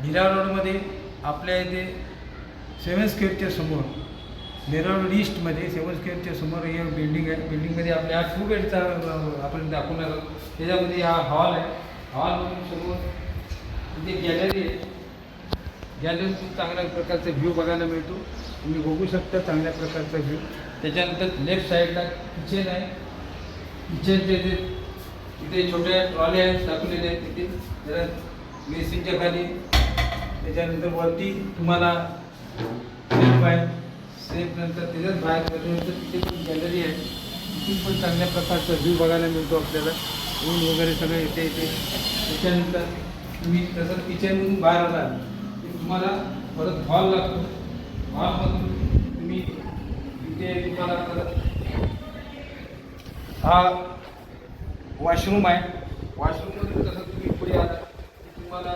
भिरा रोडमध्ये आपल्या इथे 7 स्क्वेअरच्या समोर नेरळ रोड ईस्टमध्ये 7 स्क्वेअरच्या समोर हे बिल्डिंग आहे. बिल्डिंगमध्ये आपल्या हा 2 बेडचा आपण दाखवणार आहोत. त्याच्यामध्ये हा हॉल आहे. हॉलमधून समोर इथे गॅलरी आहे. गॅलरीतून चांगल्या प्रकारचा व्ह्यू बघायला मिळतो. तुम्ही बघू शकता चांगल्या प्रकारचा व्ह्यू. त्याच्यानंतर लेफ्ट साईडला किचन आहे. किचनचे तिथे छोट्या ट्रॉल्या आहेत टाकलेल्या आहेत तिथे जरा मेसिनच्या खाली. त्याच्यानंतर वरती तुम्हाला सेफ आहे. सेफ नंतर त्याच्याच बाहेर पडल्यानंतर तिथे पण गॅलरी आहे. तिथून पण चांगल्या प्रकारचा व्ह्यू बघायला मिळतो आपल्याला. ऊन वगैरे सगळं येते इथे. त्याच्यानंतर तुम्ही तसं किचनमधून बाहेर आला की तुम्हाला परत हॉल लागतो. हॉलमधून तुम्ही तिथे तुम्हाला परत हा वॉशरूम आहे. वॉशरूममधून तसं तुम्ही पुढे आला की तुम्हाला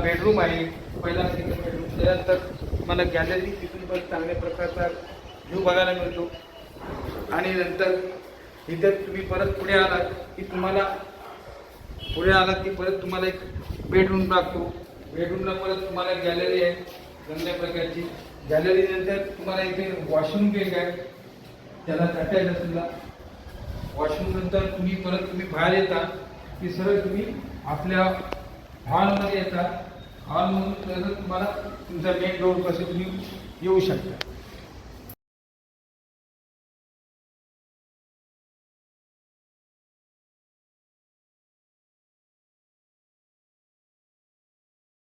बेडरूम आहे. पहिला सिंगल बेडरूम. त्यानंतर तुम्हाला गॅलरी तिथून पण चांगल्या प्रकारचा व्ह्यू बघायला मिळतो. आणि नंतर इथे तुम्ही परत पुढे आलात की तुम्हाला परत तुम्हाला एक बेडरूम लागतो. बेडरूमला परत तुम्हाला गॅलरी आहे चांगल्या प्रकारची. गॅलरीनंतर तुम्हाला इथे वॉशरूम केक आहे त्याला अटॅच असलेला. वॉशरूम नंतर तुम्ही बाहेर येता की सरळ तुम्ही आपल्या हॉलमध्ये येता. हॉलमधून तुम्हाला तुमचा मेन डोर कसं तुम्ही येऊ शकता.